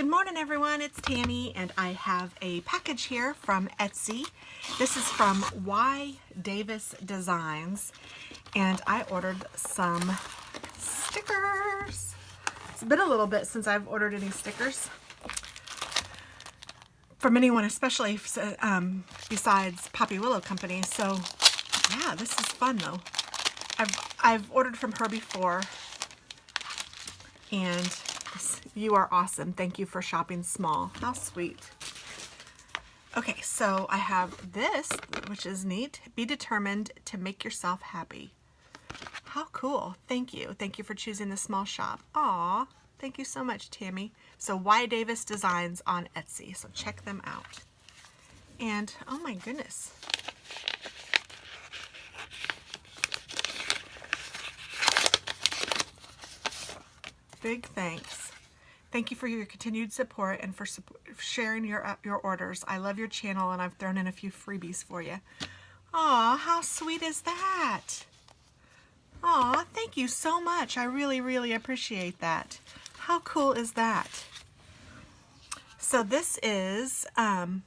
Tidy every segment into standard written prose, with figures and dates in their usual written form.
Good morning everyone, it's Tammy and I have a package here from Etsy. This is from Y.Davis Designs and I ordered some stickers. It's been a little bit since I've ordered any stickers from anyone, especially besides Poppy Willow Company. So yeah, this is fun though. I've ordered from her before and you are awesome. Thank you for shopping small. How sweet. Okay, so I have this, which is neat. Be determined to make yourself happy. How cool. Thank you. Thank you for choosing the small shop. Aw, thank you so much, Tammy. So Y.Davis Designs on Etsy. So check them out. And oh my goodness. Big thanks. Thank you for your continued support and for sharing your orders. I love your channel and I've thrown in a few freebies for you. Aw, how sweet is that? Aw, thank you so much. I really, really appreciate that. How cool is that? So this is the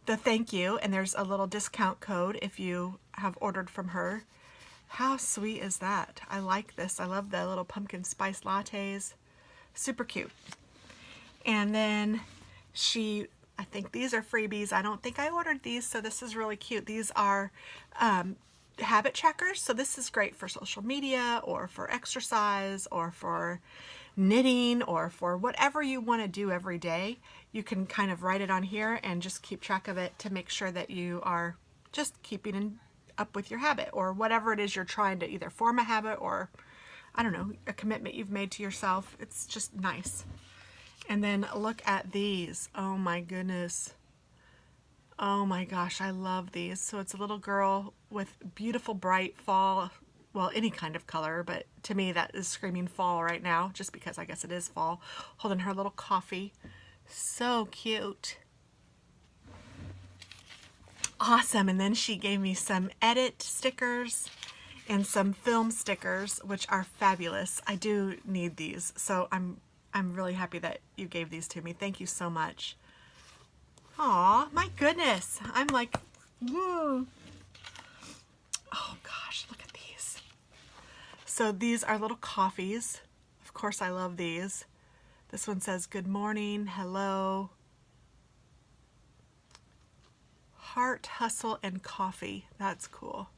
thank you, and there's a little discount code if you have ordered from her. How sweet is that? I like this. I love the little pumpkin spice lattes. Super cute. And then I think these are freebies. I don't think I ordered these, so this is really cute. These are habit trackers. So this is great for social media or for exercise or for knitting or for whatever you want to do every day. You can kind of write it on here and just keep track of it to make sure that you are just keeping up with your habit or whatever it is you're trying to either form a habit or, I don't know, a commitment you've made to yourself. It's just nice. And then look at these. Oh my goodness. Oh my gosh, I love these. So it's a little girl with beautiful bright fall, well, any kind of color, but to me that is screaming fall right now, just because I guess it is fall, holding her little coffee. So cute. Awesome. And then she gave me some edit stickers and some film stickers, which are fabulous. I do need these, so I'm really happy that you gave these to me. Thank you so much. Aw, my goodness. I'm like, whoa. Oh gosh, look at these. So these are little coffees. Of course, I love these. This one says, good morning, hello. Heart, hustle, and coffee. That's cool.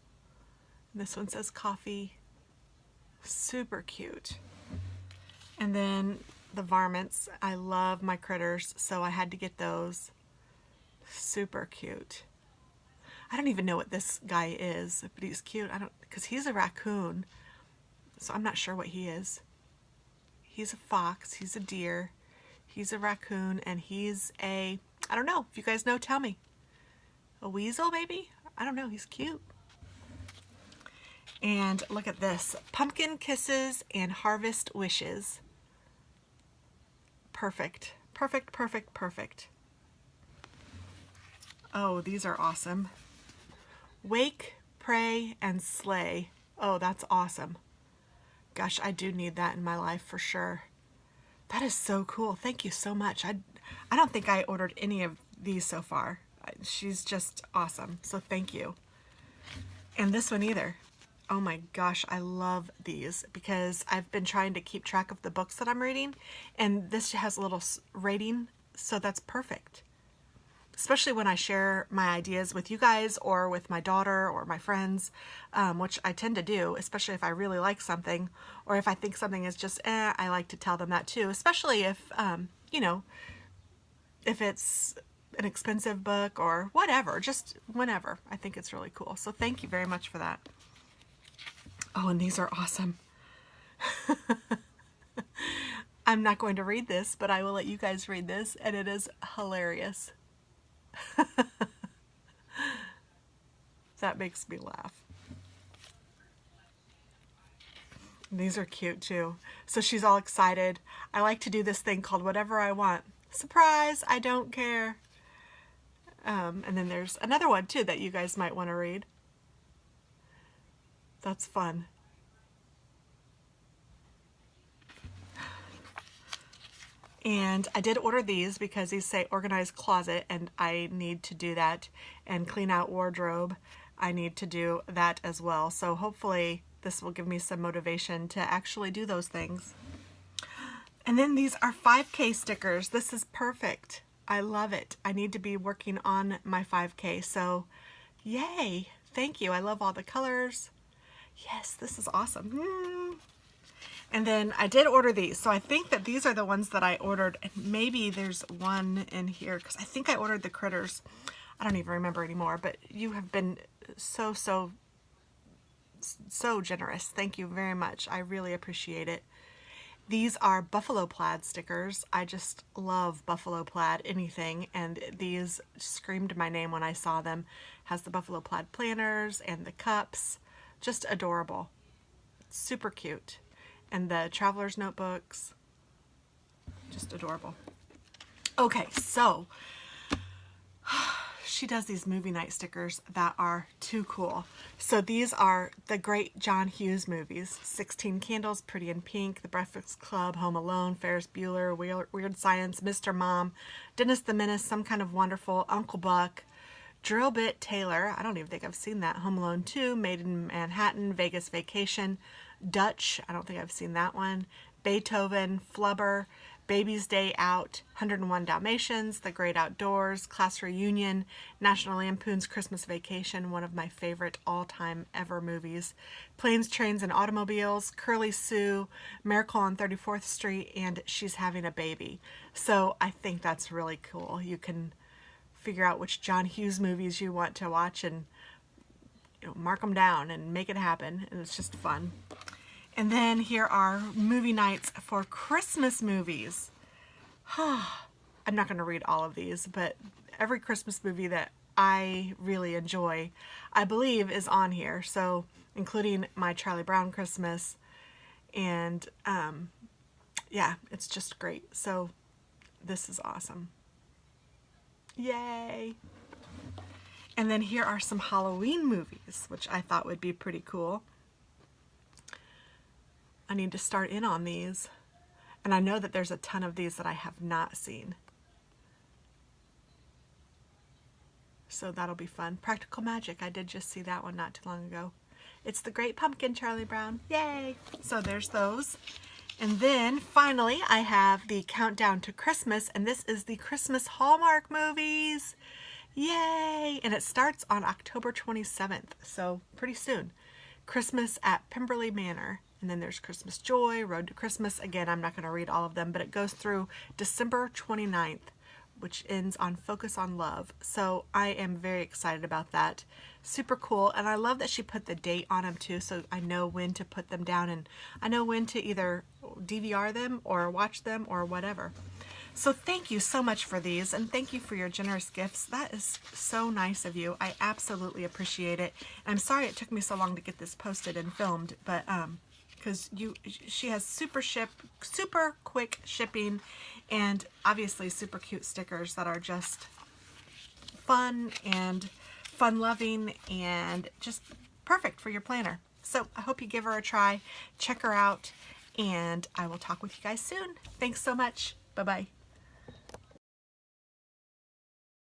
This one says coffee. Super cute. And then the varmints. I love my critters, so I had to get those. Super cute. I don't even know what this guy is, but he's cute. Because he's a raccoon, so I'm not sure what he is. He's a fox, he's a deer, he's a raccoon, and he's I don't know. If you guys know, tell me. A weasel, maybe? I don't know. He's cute. And look at this. Pumpkin kisses and harvest wishes. Perfect. Perfect, perfect, perfect. Oh, these are awesome. Wake, pray, and slay. Oh, that's awesome. Gosh, I do need that in my life for sure. That is so cool. Thank you so much. I don't think I ordered any of these so far. She's just awesome. So thank you. And this one either. Oh my gosh, I love these because I've been trying to keep track of the books that I'm reading, and this has a little rating, so that's perfect. Especially when I share my ideas with you guys or with my daughter or my friends, which I tend to do, especially if I really like something or if I think something is just I like to tell them that too, especially if, you know, if it's an expensive book or whatever, just whenever. I think it's really cool. So thank you very much for that. Oh, and these are awesome. I'm not going to read this, but I will let you guys read this, and it is hilarious. That makes me laugh. These are cute too. So she's all excited. I like to do this thing called whatever I want. Surprise, I don't care. And then there's another one too that you guys might want to read. That's fun. And I did order these because these say organized closet, and I need to do that, and clean out wardrobe. I need to do that as well. So hopefully this will give me some motivation to actually do those things. And then these are 5K stickers. This is perfect. I love it. I need to be working on my 5K. So yay. Thank you. I love all the colors. Yes, this is awesome. And then I did order these. So I think that these are the ones that I ordered. And maybe there's one in here because I think I ordered the critters. I don't even remember anymore, but you have been so generous. Thank you very much. I really appreciate it. These are buffalo plaid stickers. I just love buffalo plaid anything, and these screamed my name when I saw them. Has the buffalo plaid planners and the cups. Just adorable. Super cute. And the traveler's notebooks. Just adorable. Okay, so she does these movie night stickers that are too cool. So these are the great John Hughes movies. 16 Candles, Pretty in Pink, The Breakfast Club, Home Alone, Ferris Bueller, Weird Science, Mr. Mom, Dennis the Menace, Some Kind of Wonderful, Uncle Buck, Drill Bit Taylor, I don't even think I've seen that, Home Alone 2, Made in Manhattan, Vegas Vacation, Dutch, I don't think I've seen that one, Beethoven, Flubber, Baby's Day Out, 101 Dalmatians, The Great Outdoors, Class Reunion, National Lampoon's Christmas Vacation, one of my favorite all-time ever movies, Planes, Trains, and Automobiles, Curly Sue, Miracle on 34th Street, and She's Having a Baby. So I think that's really cool. You can figure out which John Hughes movies you want to watch and mark them down and make it happen, and it's just fun. And then here are movie nights for Christmas movies. I'm not going to read all of these, but every Christmas movie that I really enjoy, I believe, is on here. So, including My Charlie Brown Christmas. And, yeah, it's just great. So, this is awesome. Yay! And then here are some Halloween movies, which I thought would be pretty cool. I need to start in on these. And I know that there's a ton of these that I have not seen. So that'll be fun. Practical Magic. I did just see that one not too long ago. It's The Great Pumpkin, Charlie Brown. Yay! So there's those. And then finally I have the Countdown to Christmas, and this is the Christmas Hallmark movies. Yay! And it starts on October 27th, so pretty soon. Christmas at Pemberley Manor. And then there's Christmas Joy, Road to Christmas. Again, I'm not going to read all of them, but it goes through December 29th, which ends on Focus on Love. So I am very excited about that. Super cool. And I love that she put the date on them too, so I know when to put them down, and I know when to either DVR them or watch them or whatever. So thank you so much for these, and thank you for your generous gifts. That is so nice of you. I absolutely appreciate it. And I'm sorry it took me so long to get this posted and filmed, but because she has super quick shipping, and obviously super cute stickers that are just fun and fun-loving and just perfect for your planner. So I hope you give her a try, check her out, and I will talk with you guys soon. Thanks so much. Bye-bye.